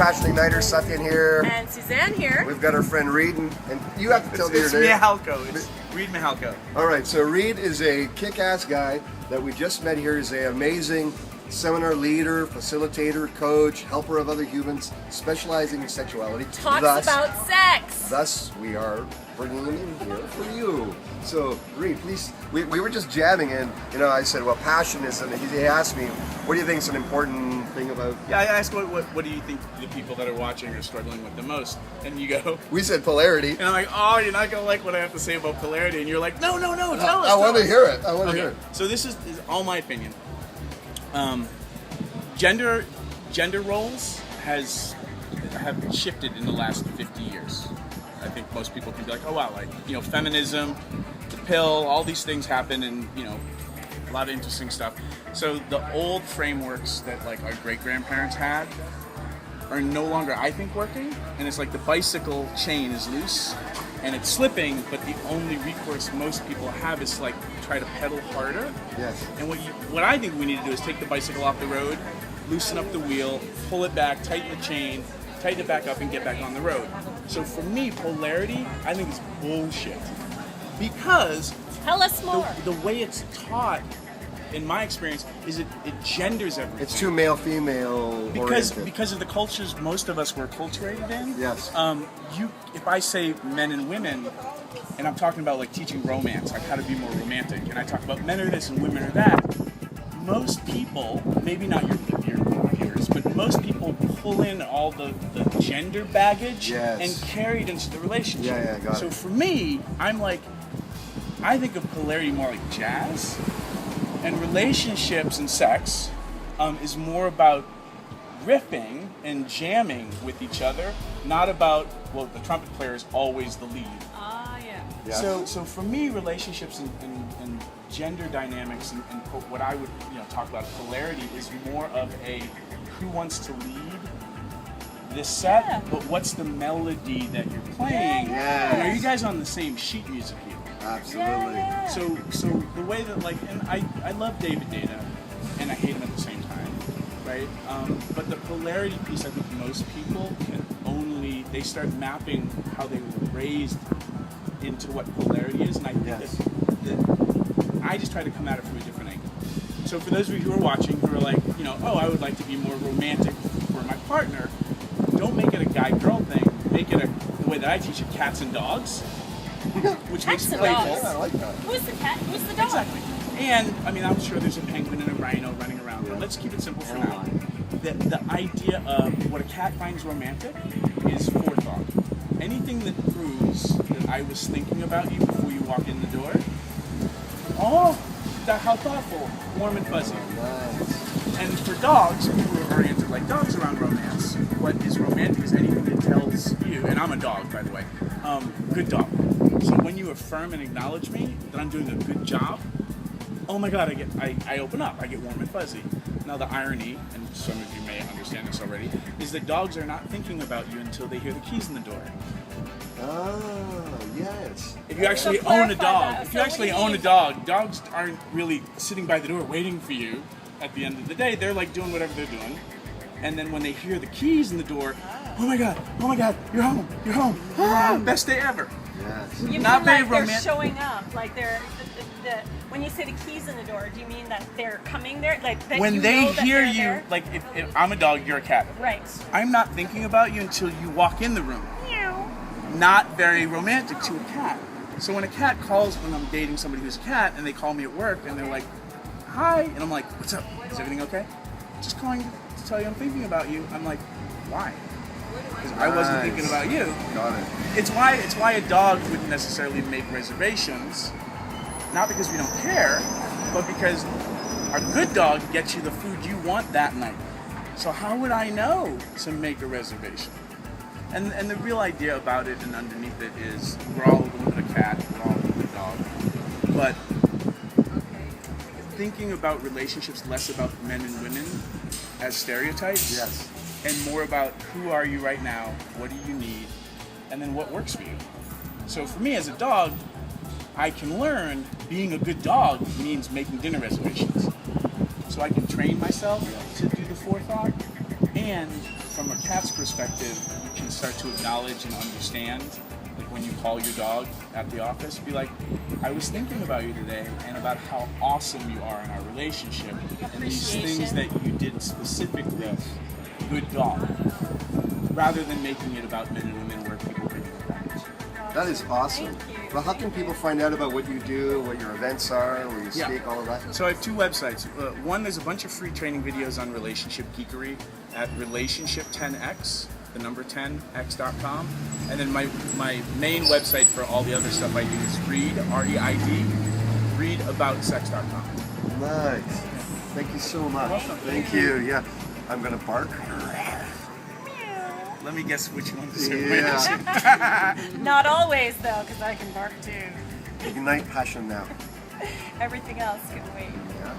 Passion Igniter, Satyan here. And Suzanne here. We've got our friend Reid, and you have to tell me your It's name. Mihalko. It's Reid Mihalko. All right, so Reid is a kick-ass guy that we just met here. He's an amazing seminar leader, facilitator, coach, helper of other humans, specializing in sexuality. Talks about sex. Thus, we are bringing him in here for you. So, Reid, please, we were just jamming, and I said, well, passion is, and he asked me, what do you think is an important thing about? Yeah, I asked what do you think the people that are watching are struggling with the most? And you go, We said polarity. and I'm like, oh, you're not gonna like what I have to say about polarity, and you're like, no, tell us. I want to hear it. I want to Okay, hear it. so this is all my opinion. Gender roles have shifted in the last 50 years. I think most people can be like, oh wow, feminism, the pill, all these things happen, and a lot of interesting stuff. So the old frameworks that our great grandparents had are no longer, I think, working. And it's like the bicycle chain is loose and it's slipping, but the only recourse most people have is to try to pedal harder. Yes. And what I think we need to do is take the bicycle off the road, loosen up the wheel, pull it back, tighten the chain, tighten it back up, and get back on the road. So for me, polarity, I think is bullshit. Because Tell us more. the way it's taught, in my experience, is it genders everything. It's too male-female oriented. Because of the cultures most of us were acculturated in. Yes. If I say men and women, and I'm talking about teaching romance, how to be more romantic, and I talk about men are this and women are that, most people, maybe not your peers, but most people pull in all the gender baggage and carry it into the relationship. Yeah, got it. So for me, I think of polarity more like jazz, and relationships and sex is more about riffing and jamming with each other, not about, well, the trumpet player is always the lead. Yeah. So for me, relationships and gender dynamics and what I would talk about polarity is more of a who wants to lead this set, but what's the melody that you're playing? Yes. And are you guys on the same sheet music here? Absolutely. So the way that and I love David Data and I hate him at the same time, right? But the polarity piece, I think most people they start mapping how they were raised into what polarity is, and I think that I just try to come at it from a different angle. So for those of you who are watching who are oh, I would like to be more romantic for my partner, don't make it a guy-girl thing. Make it the way that I teach it, cats and dogs, which makes it playful. Yeah, I like that. Who's the cat? Who's the dog? Exactly. And I'm sure there's a penguin and a rhino running around, but let's keep it simple for now. The idea of what a cat finds romantic is forethought. Anything that proves that I was thinking about you before you walk in the door. Oh, how thoughtful, warm and fuzzy. Nice. And for dogs, people are oriented like dogs around romance. What is romantic is anything that tells you, and I'm a dog, by the way, good dog. So when you affirm and acknowledge me that I'm doing a good job, oh my God, I open up, I get warm and fuzzy. Now the irony, and some of you may understand this already, is that dogs are not thinking about you until they hear the keys in the door. Oh, yes. If you actually own a dog, dogs aren't really sitting by the door waiting for you at the end of the day. They're doing whatever they're doing. And then when they hear the keys in the door, oh my God, you're home. Best day ever. Yes. You Not mean very they're showing up, they're when you say the keys in the door, do you mean that they're coming there? That When you they know that hear they're you, there? if I'm a dog, you're a cat. Right. I'm not thinking about you until you walk in the room. Not very romantic to a cat. So when a cat calls, when I'm dating somebody who's a cat, and they call me at work, and they're like, hi, and I'm like, what's up? Is everything okay? Just calling to tell you I'm thinking about you. I'm like, why? Because I wasn't thinking about you. Got it. It's why a dog wouldn't necessarily make reservations, not because we don't care, but because a good dog gets you the food you want that night. So how would I know to make a reservation? And the real idea about it and underneath it is we're all a little bit of cat, we're all a little bit of dog. But thinking about relationships less about men and women as stereotypes, and more about who are you right now, what do you need, and then what works for you. So for me as a dog, I can learn being a good dog means making dinner reservations. So I can train myself to do the forethought and from a cat's perspective, you can start to acknowledge and understand. Like when you call your dog at the office, be like, I was thinking about you today and about how awesome you are in our relationship and these things that you did specifically. Good dog. Rather than making it about men and women where people bring it back. That is awesome. Thank you. Well, how can people find out about what you do, what your events are, where you speak, all of that? So I have two websites. One, there's a bunch of free training videos on relationship geekery at relationship10x, the number 10x.com. And then my main website for all the other stuff I do is Reid, R-E-I-D, readaboutsex.com. Nice. Thank you so much. Thank you. Yeah. I'm going to bark. Let me guess which one is your Yeah. Not always though, because I can bark too. Ignite passion now. Everything else can wait. Yeah.